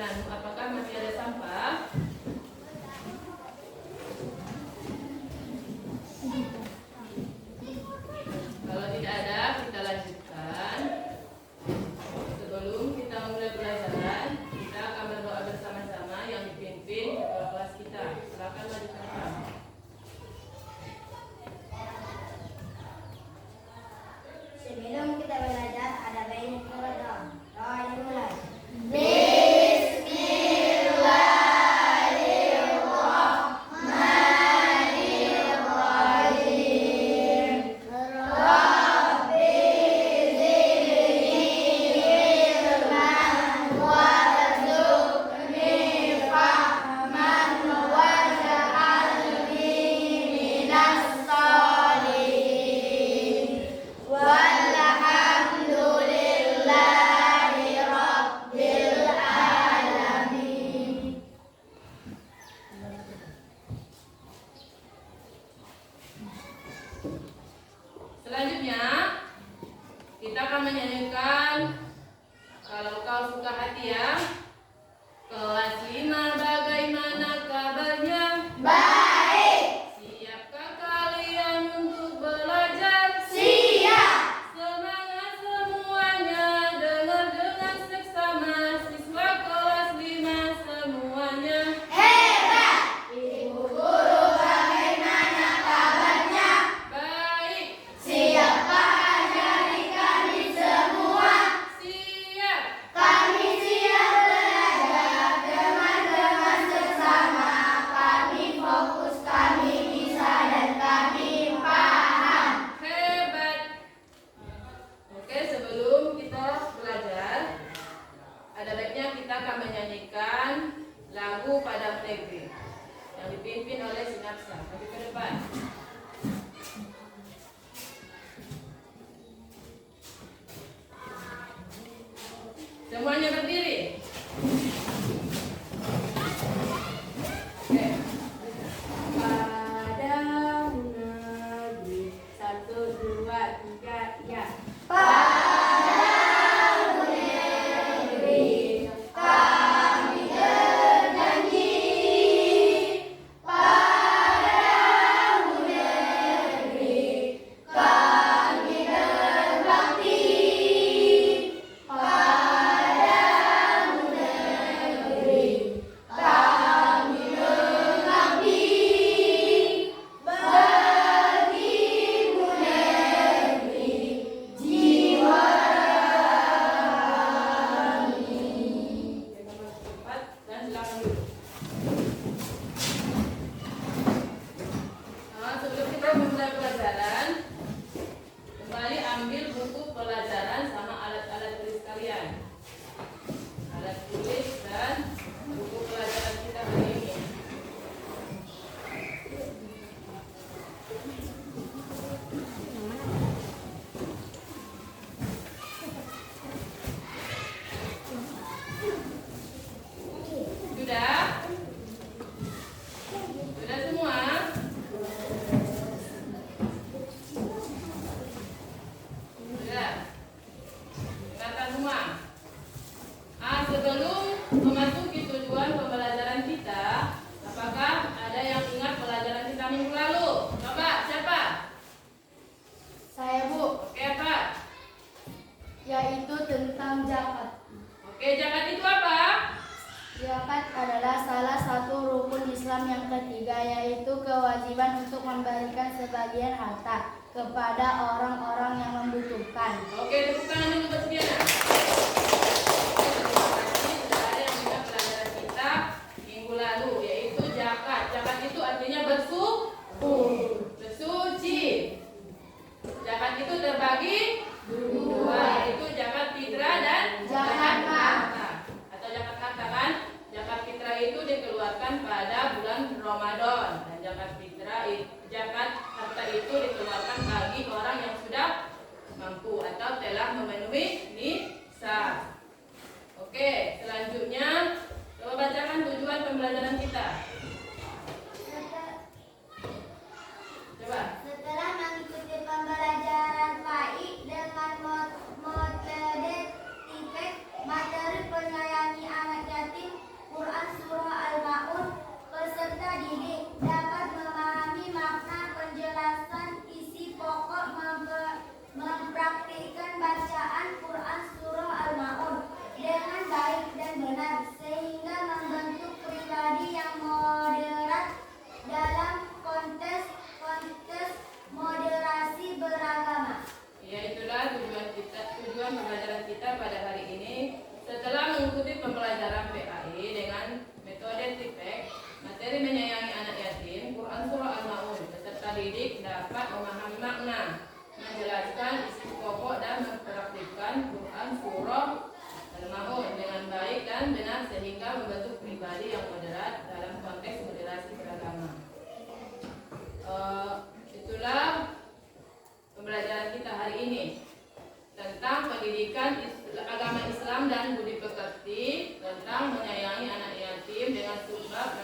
kananmu, apakah masih ada sampah? Kalau tidak ada, kita lanjutkan. Sebelum kita mulai pelajaran, kita akan berdoa bersama-sama yang dipimpin ketua kelas kita. Silakan maju ke depan. Sebelum kita belajar, ada baiknya kita berdoa. Doa dimulai. Selanjutnya, kita akan menyanyikan Kalau Kau Suka Hati ya. Kelas 5, bagaimana kabarnya? Baik. Siapkah kalian untuk belajar? Siap. Semangat semuanya, dengar dengan seksama, siswa kelas 5 semuanya. Hebat. Ibu guru, bagaimana kabarnya? Baik. Siapkah ajari kami semua? Siap. Kami siap belajar dengan sesama. Kami fokus, kami bisa dan kami paham. Hebat. Oke, sebelum kita belajar, ada baiknya kita akan menyanyikan lagu Padang Negeri yang dipimpin oleh Sinapsa. Maju ke depan. Semuanya berdiri. Oke. Padang Negeri, 1, 2, 3, ya. Padang negeri, kami berjanji. Padang negeri, kami berbakti. Padang negeri, kami mengabdi. Bagimu negeri, jiwa kami. Cepat dan silakan duduk. Sebelum kita memulai pelajaran, kembali ambil buku pelajaran sama alat-alat tulis kalian. Alat tulis dan buku pelajaran kita hari ini. Sudah? Sudah semua? Sudah? Dengarkan semua. Sebelum memasuki tujuan pembelajaran kita, apakah ada yang ingat pelajaran kita minggu lalu? Coba, siapa? Saya, Bu, Oke, apa? yaitu tentang zakat. Oke, zakat itu apa? Zakat adalah salah satu rukun Islam yang ketiga, yaitu kewajiban untuk memberikan sebagian harta kepada orang-orang yang membutuhkan. Oke, tepuk tangan dulu buat Diana. Terima kasih sudah ada yang ingat pelajaran kita minggu lalu, yaitu zakat. Zakat itu artinya bersuci. Zakat itu terbagi dua, yaitu zakat fitrah dan Zakat harta. Atau zakat harta kan? Zakat fitrah itu dikeluarkan pada bulan Ramadan, dan zakat harta itu dikeluarkan bagi orang yang sudah mampu atau telah memenuhi mengajarkan isi pokok dan mempraktikkan Quran surah Al-Maun dengan baik dan benar sehingga membentuk pribadi yang moderat dalam konteks moderasi beragama. Itulah pembelajaran kita hari ini tentang pendidikan agama Islam dan budi pekerti, tentang menyayangi anak yatim dengan sebab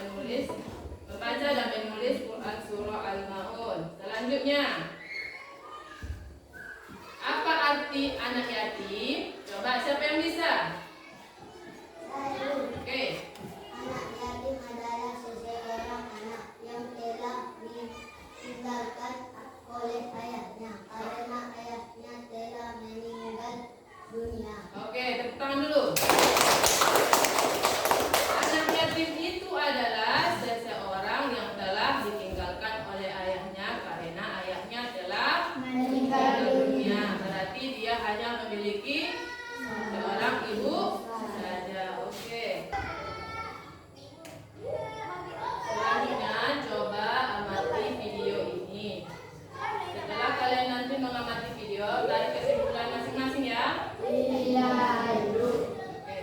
membaca dan menulis Quran surah Al-Maun. Selanjutnya, apa arti anak yatim? Coba siapa yang bisa? Oke. Anak yatim adalah seseorang anak yang telah ditinggalkan oleh ayahnya karena ayahnya telah meninggal dunia. Oke, tepuk tangan dulu. Anak yatim itu adalah seseorang yang telah ditinggalkan oleh ayahnya karena ayahnya telah meninggal dunia. Berarti dia hanya memiliki seorang ibu saja. Oke. Selanjutnya coba amati video ini. Setelah kalian nanti mengamati video, tarik kesimpulan masing-masing ya. Iya, Ibu. Oke.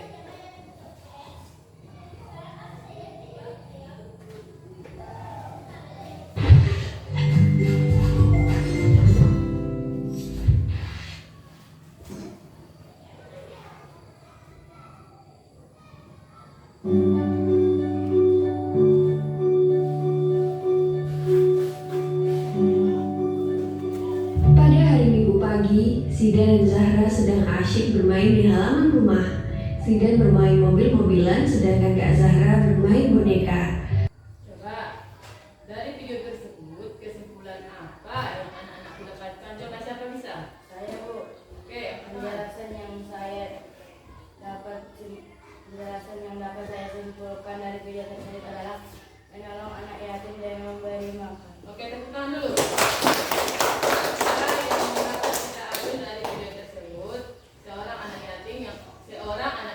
Pada hari Minggu pagi, Zidan dan Zahra sedang asyik bermain di halaman rumah. Zidan bermain mobil-mobilan, sedangkan Kak Zahra bermain boneka. Coba dari video tersebut kesimpulan apa yang anak-anak dapatkan? Coba siapa bisa? Saya, Bu. Oke, Penjelasan yang dapat saya simpulkan dari video tersebut adalah menolong anak yatim dan memberi makan. Oke, tepuk tangan dulu. Apa yang dapat kita ambil dari video tersebut? Seorang anak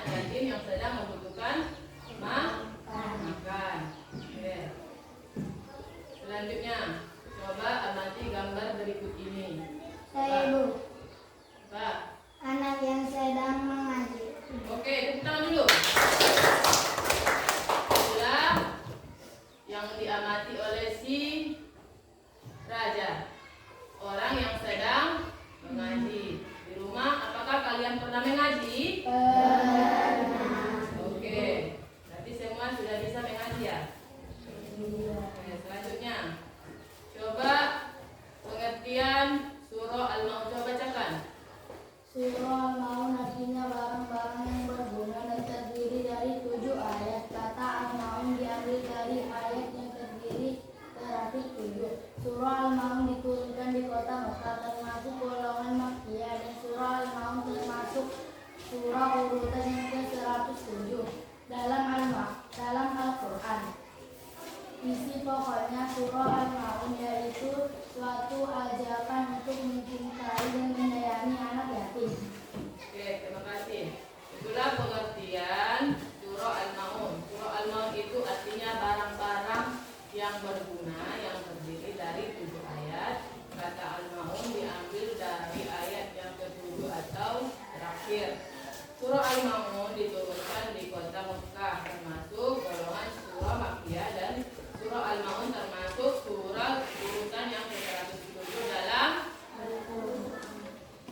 yatim yang sedang membutuhkan makan. Oke. Selanjutnya, coba amati gambar berikut ini. Saya, Bu, Pak. anak yang sedang mengaji. Oke, tepuk tangan dulu. Itulah yang diamati oleh si raja, orang yang sedang mengaji. Di rumah, apakah kalian pernah mengaji? Oke, berarti semua sudah bisa mengaji ya? Oke, selanjutnya, coba pengertian surah Al-Maun. Coba bacakan. Surah Al-Maun artinya barang-barang yang berguna dan terdiri dari 7 ayat. Kata Al-Maun diambil dari ayat yang terdiri terakhir 7. Surah Al-Maun diturunkan di kota Mekah, termasuk golongan Makkiyah, dan surah Al-Maun termasuk surah urutan yang ke-107 dalam Al-Quran. Isi pokoknya surah Al-Maun yaitu suatu ajakan untuk mencintai dan menyayangi anak yatim. Oke, terima kasih. Itulah pengertian surah Al-Maun. Surah Al-Maun itu artinya barang-barang yang berguna yang terdiri dari 7 ayat. Kata Al-Maun diambil dari ayat yang ke-7 atau terakhir. Surah Al-Maun diturunkan di kota Mekah, termasuk golongan surah Makkiyah, dan surah Al-Maun termasuk surah urutan yang ke-107 dalam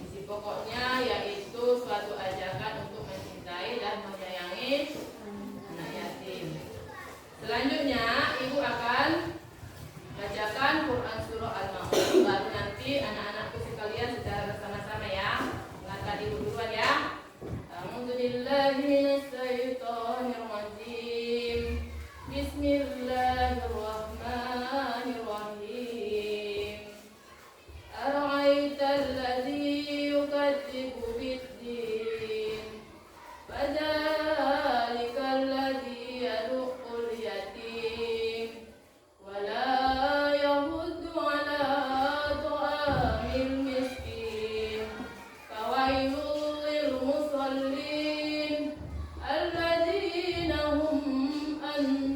isi pokoknya yaitu suatu ajakan untuk mencintai dan menyayangi anak yatim. Selanjutnya, Ibu akan bacakan Quran surah Al-Maun. Baru nanti anak-anakku sekalian secara bersama-sama ya. Langkah Ibu duluan ya. A'udzubillahi minasyaitonirrajim. Bismillahirrahmanirrahim. Ara'aita alladzi yukadzibu bid-din, fadzalika alladzi yad'ul yatim wa la yahuddu 'ala ta'amil miskin. Fawailul lil musallin alladzina hum an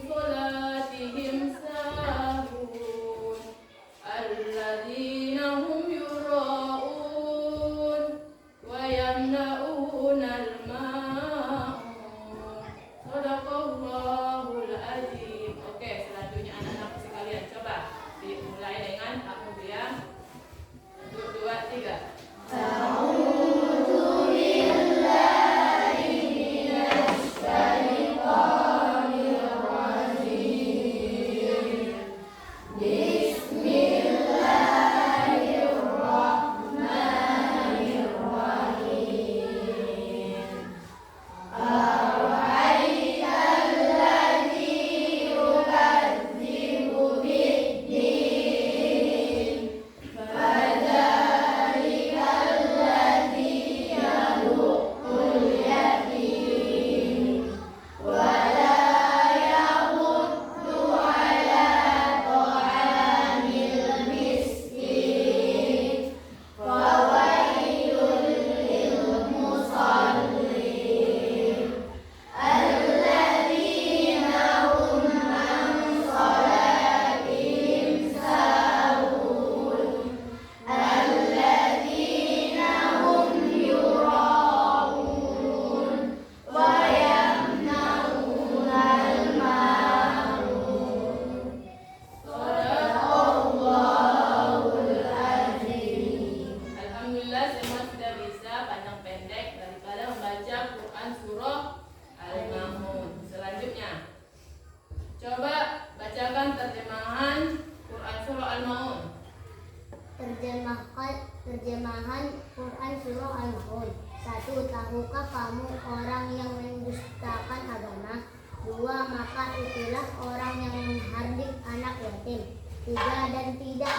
3. Dan tidak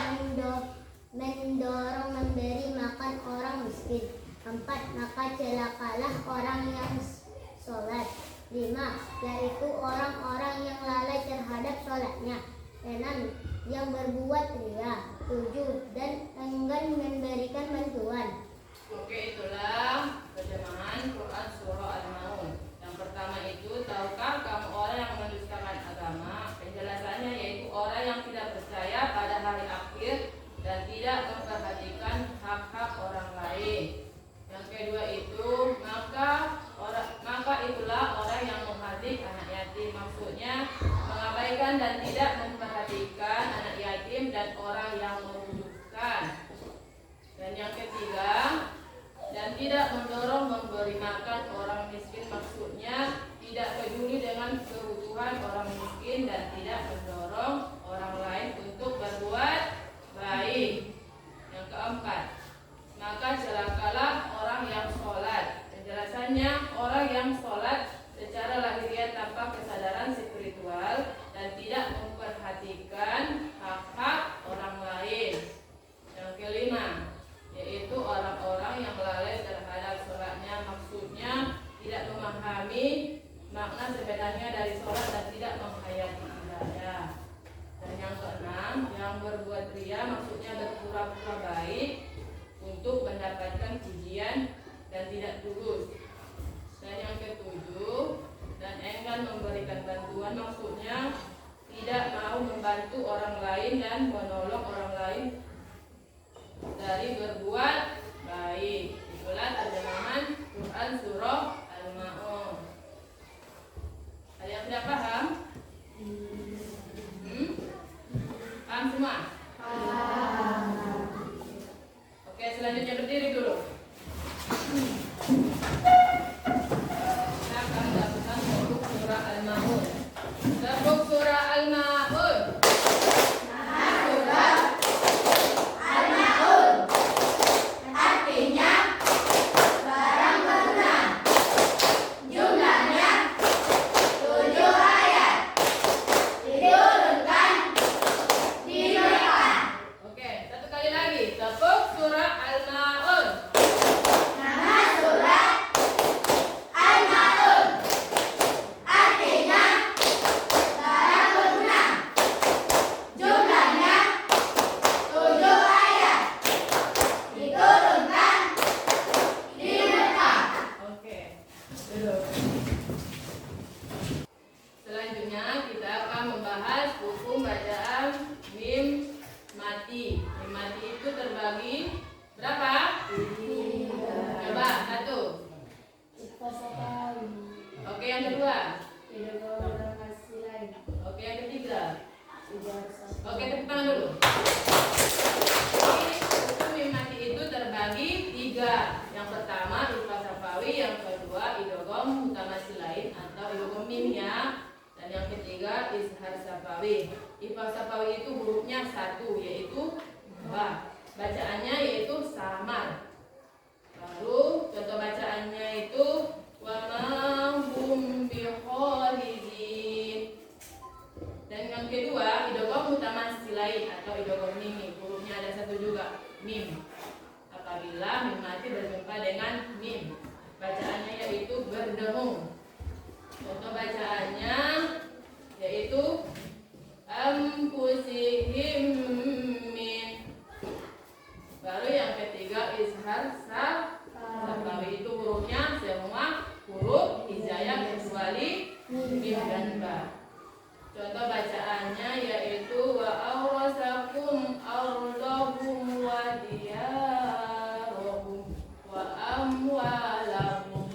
mendorong memberi makan orang miskin. 4. Maka celakalah orang yang sholat. 5. Yaitu orang-orang yang lalai terhadap sholatnya. 6. Yang berbuat ria. 7. Dan enggan memberikan bantuan. Oke, itulah terjemahan Quran Surah Al-Maun. Yang pertama itu, tahukah kamu orang yang mendustakan agama? Penjelasannya yaitu orang yang tidak percaya pada hari akhir dan tidak memperhatikan hak-hak orang lain. Yang kedua itu, maka itulah orang yang menghardik anak yatim. Maksudnya mengabaikan dan tidak memperhatikan anak yatim dan orang yang membutuhkan. Dan yang ketiga, dan tidak mendorong memberi makan orang miskin. Maksudnya tidak peduli dengan kebutuhan orang miskin dan tidak mendorong orang lain untuk berbuat baik. Yang keempat, maka celakalah orang yang sholat. Penjelasannya, orang yang sholat secara lahiriah tanpa kesadaran spiritual dan tidak memperhatikan hak-hak orang lain. Yang kelima, yaitu orang-orang yang lalai terhadap sholatnya. Maksudnya tidak memahami makna sebenarnya dari sholat dan tidak menghayati ibadah. Dan yang keenam, yang berbuat ria, maksudnya berpura-pura baik untuk mendapatkan pujian dan tidak tulus. Dan yang ketujuh, dan enggan memberikan bantuan, maksudnya tidak mau membantu orang lain dan menolong orang lain dari berbuat baik. Itulah terjemahan Quran Surah Al-Maun. Ada yang tidak paham? Paham semua? Oke, selanjutnya berdiri dulu. Kita akan melakukan tepuk surah Al-Maun. Tepuk surah Al-Maun. Selanjutnya kita akan membahas hukum bacaan mim mati. Mim mati itu terbagi berapa? 3. Coba, 1. Oke, yang kedua. Oke, yang ketiga. Oke, tepuk tangan dulu. Jadi, hukum mim mati itu terbagi 3. Yang pertama Ifa Safawi, yang kedua idgham mutamatsilain atau idgham mim ya. Dan yang ketiga izhar safawi. Ifa safawi itu hurufnya 1, yaitu ba. Bacaannya yaitu samar. Lalu contoh bacaannya itu wa ma hum bikharijin. Dan yang kedua idgham mutamatsilain atau idgham mim. Hurufnya ada 1 juga, mim. Apabila mim mati berjumpa dengan mim, bacaannya yaitu berdengung. Contoh bacaannya yaitu anfusihim min. Baru yang ketiga izhar safawi, itu hurufnya semua huruf hijaiyah kecuali mim dan ba. Contoh bacaannya yaitu wa awrasakum ardahum wa diyarahum wa amwalahum.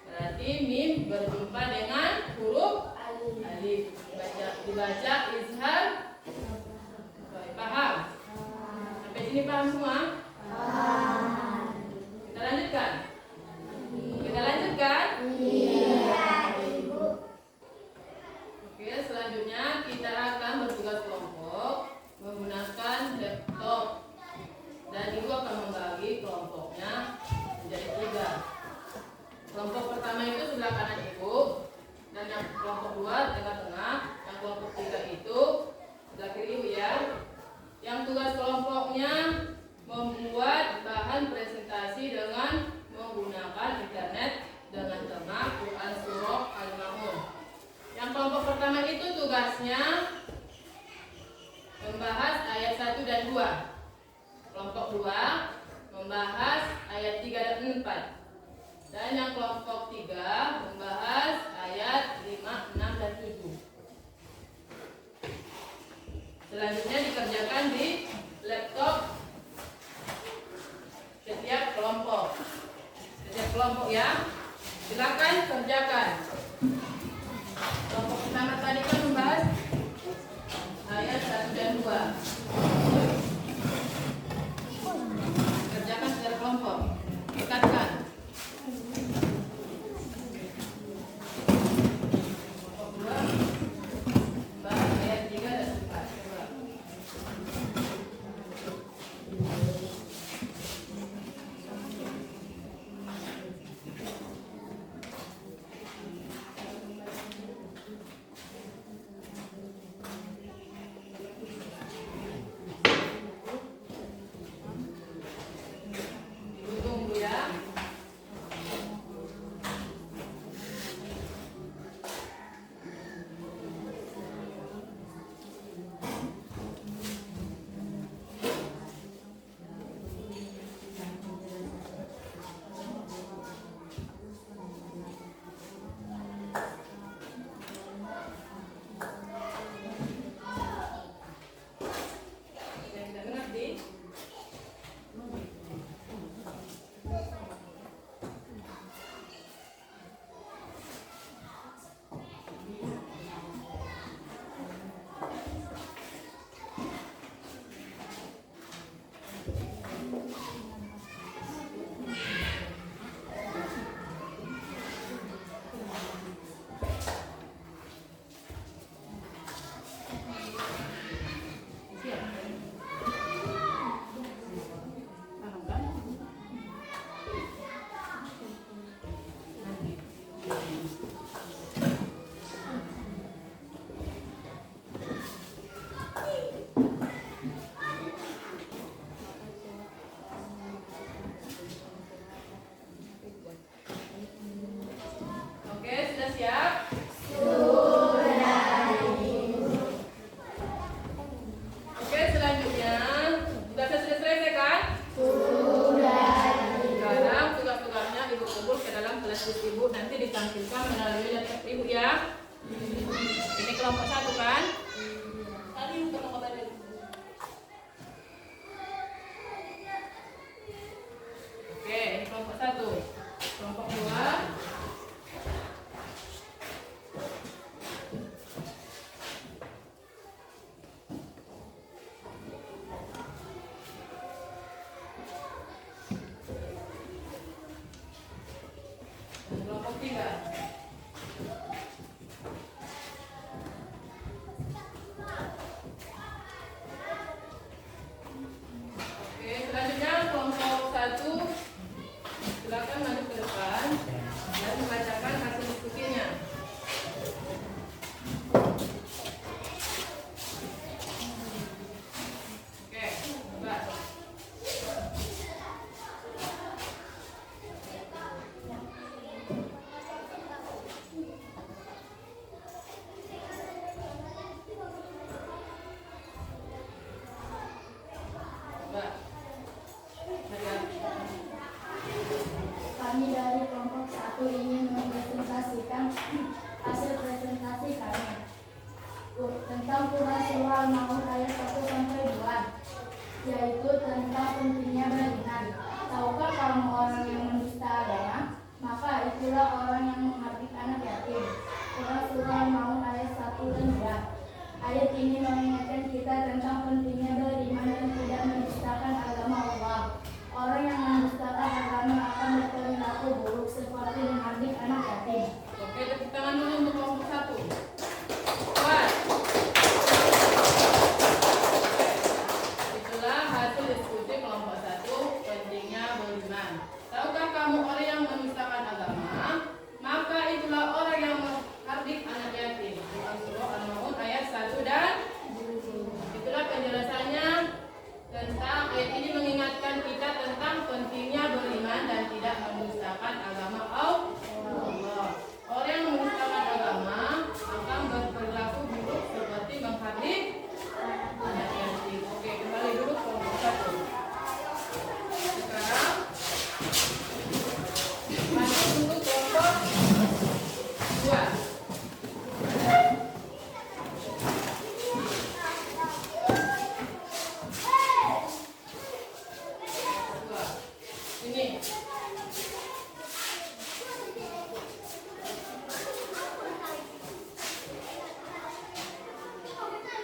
Berarti mim berjumpa dengan huruf alif. Dibaca izhar. Paham? Sampai sini paham semua? Kita lanjutkan? Kita lanjutkan? Oke, selanjutnya kita akan bertugas kelompok menggunakan laptop. Dan ibu akan membagi kelompoknya menjadi 3. Kelompok pertama itu sebelah kanan ibu, dan yang kelompok 2 tengah-tengah, yang kelompok 3 itu sebelah kiri ibu ya. tugas kelompoknya membuat bahan presentasi dengan menggunakan internet dengan tema Quran Surah Al-Ma'un. Yang kelompok pertama itu tugasnya membahas ayat 1 dan 2. Kelompok 2 membahas ayat 3 dan 4. Dan yang kelompok 3 membahas ayat 5, 6, dan 7. Selanjutnya dikerjakan di laptop setiap kelompok. Setiap kelompok ya. Silakan kerjakan. Kelompok pertama tadi kan membahas ayat 1 dan 2. Kerjakan secara kelompok. Dekatkan. Kelompok 2 membahas ayat 3 dan 4. Coba.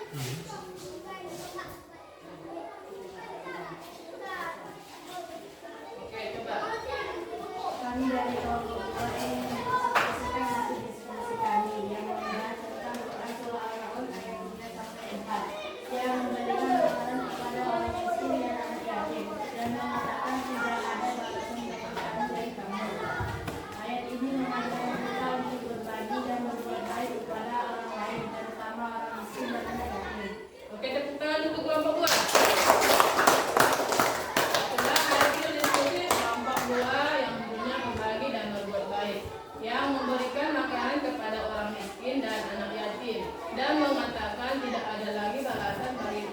Oke, coba. Kami dari kelompok 2 ingin mengekspresikan hasil diskusi kami yang membahas tentang Quran Surah Al-Maun ayat 3 sampai 4 yang memberikan makanan kepada orang miskin dan anak yatim dan mengatakan tidak ada balasan pekerjaan dari kamu. Ayat ini mengajarkan kita untuk berbagi dan berbuat baik kepada orang lain, terutama orang miskin dan anak yatim. Oke, tepuk tangan untuk kelompok 2. Setelah hari itu diskusi kelompok 2 yang punya berbagi dan berbuat baik, yang memberikan makanan kepada orang miskin dan anak yatim, dan mengatakan tidak ada lagi balasan bagi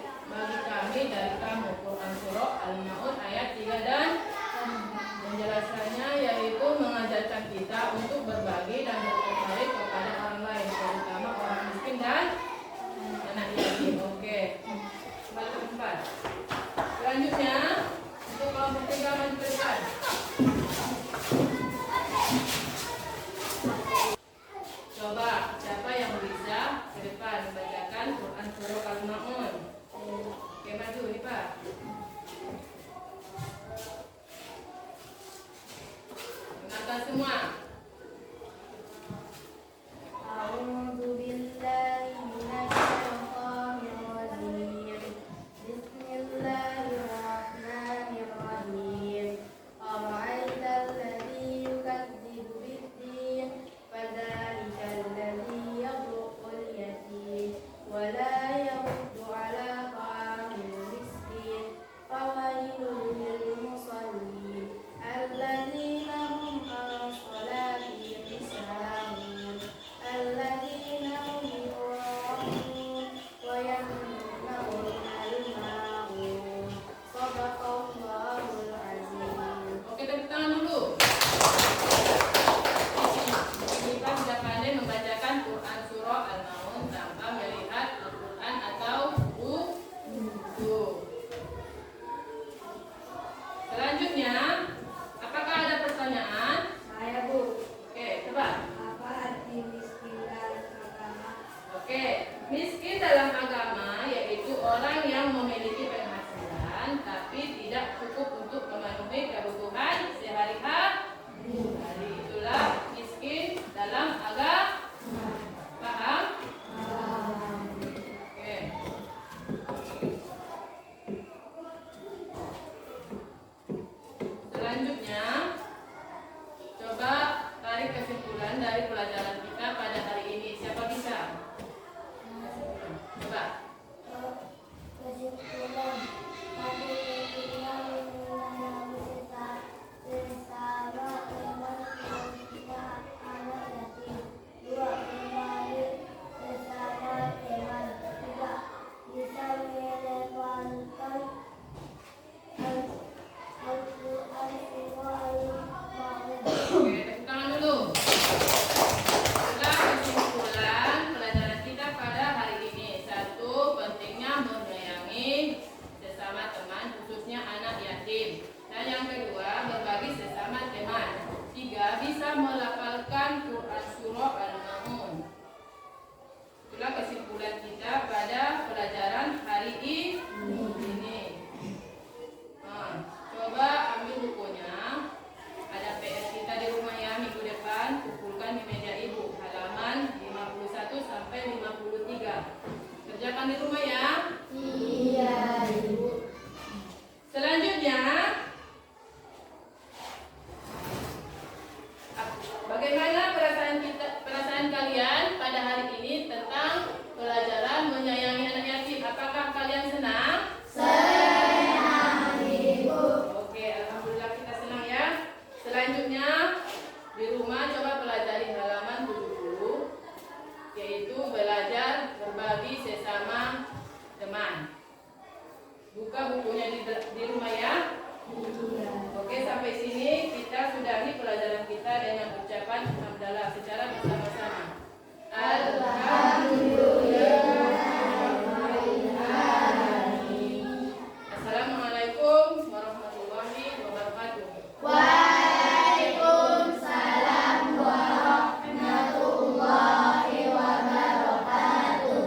kami dari kamu. Quran Surah Al-Maun ayat 3 dan menjelaskannya yaitu mengajarkan kita untuk berbagi dan berbuat baik kepada orang lain, terutama orang miskin dan anak yatim. Oke, kembali ke tempat. Selanjutnya untuk kelompok 3 maju ke depan. Coba siapa yang bisa ke depan membacakan Quran Surah Al-Maun. Oke, maju nih Pak. Dengarkan semua. A'udzu billahi minasyaitonir rajim. Bismillahirrahmanirrahim. Ara'aital ladzi yukadzibu bid-din fadzalikal ladzi yad'ul yatim wa la yahuddu 'ala ta'amil miskin fawailul lil musallin alladzina hum 'ala sholatihim sahun alladzina hum yura'un wa yamna'una al-ma'un. Shadaqallahul azim. Oke, tepuk tangan dulu. Kita sudah pandai membacakan Quran Surah Al-Maun tanpa melihat Al-Quran atau buku. Selanjutnya, apakah ada pertanyaan? Saya Bu, Oke, coba. apa arti miskin dalam agama? Oke, miskin dalam agama yaitu orang yang memiliki penghasilan tapi tidak cukup untuk memenuhi kebutuhan sehari-hari. Itulah miskin dalam agama. Paham? Oke. Selanjutnya, coba tarik kesimpulan dari pelajaran kita pada hari ini. Siapa bisa? Coba. Kesimpulan pada intinya mengenai sesama teman punya anak yatim. 2. Mengenali sesama teman. 3. Bisa merelevankan Al-Quran Surah Al-Maun. Oke, tepuk tangan dulu. Itulah kesimpulan pelajaran kita pada hari ini. 1. Pentingnya menyayangi sesama teman, khususnya anak yatim. Dan yang kedua, berbagi sesama teman. 3. Bisa melafalkan Quran Surah Al-Maun. Itulah kesimpulan kita pada pelajaran hari ini. Nah, coba ambil bukunya. Ada PR kita di rumah ya minggu depan. Kumpulkan di meja ibu halaman 51 sampai 53. Kerjakan di rumah ya. Iya, Ibu. Selanjutnya, bagaimana perasaan kalian pada hari ini tentang pelajaran menyayangi anak yatim? Apakah kalian senang? Senang, Ibu. Oke, alhamdulillah kita senang ya. Selanjutnya di rumah coba pelajari halaman 70, yaitu belajar berbagi sesama teman. Buka bukunya di rumah ya. Oke, sampai sini kita sudahi pelajaran kita dengan ucapan hamdalah secara bersama-sama. Assalamualaikum warahmatullahi wabarakatuh. Waalaikumsalam warahmatullahi wabarakatuh.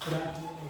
Gerak.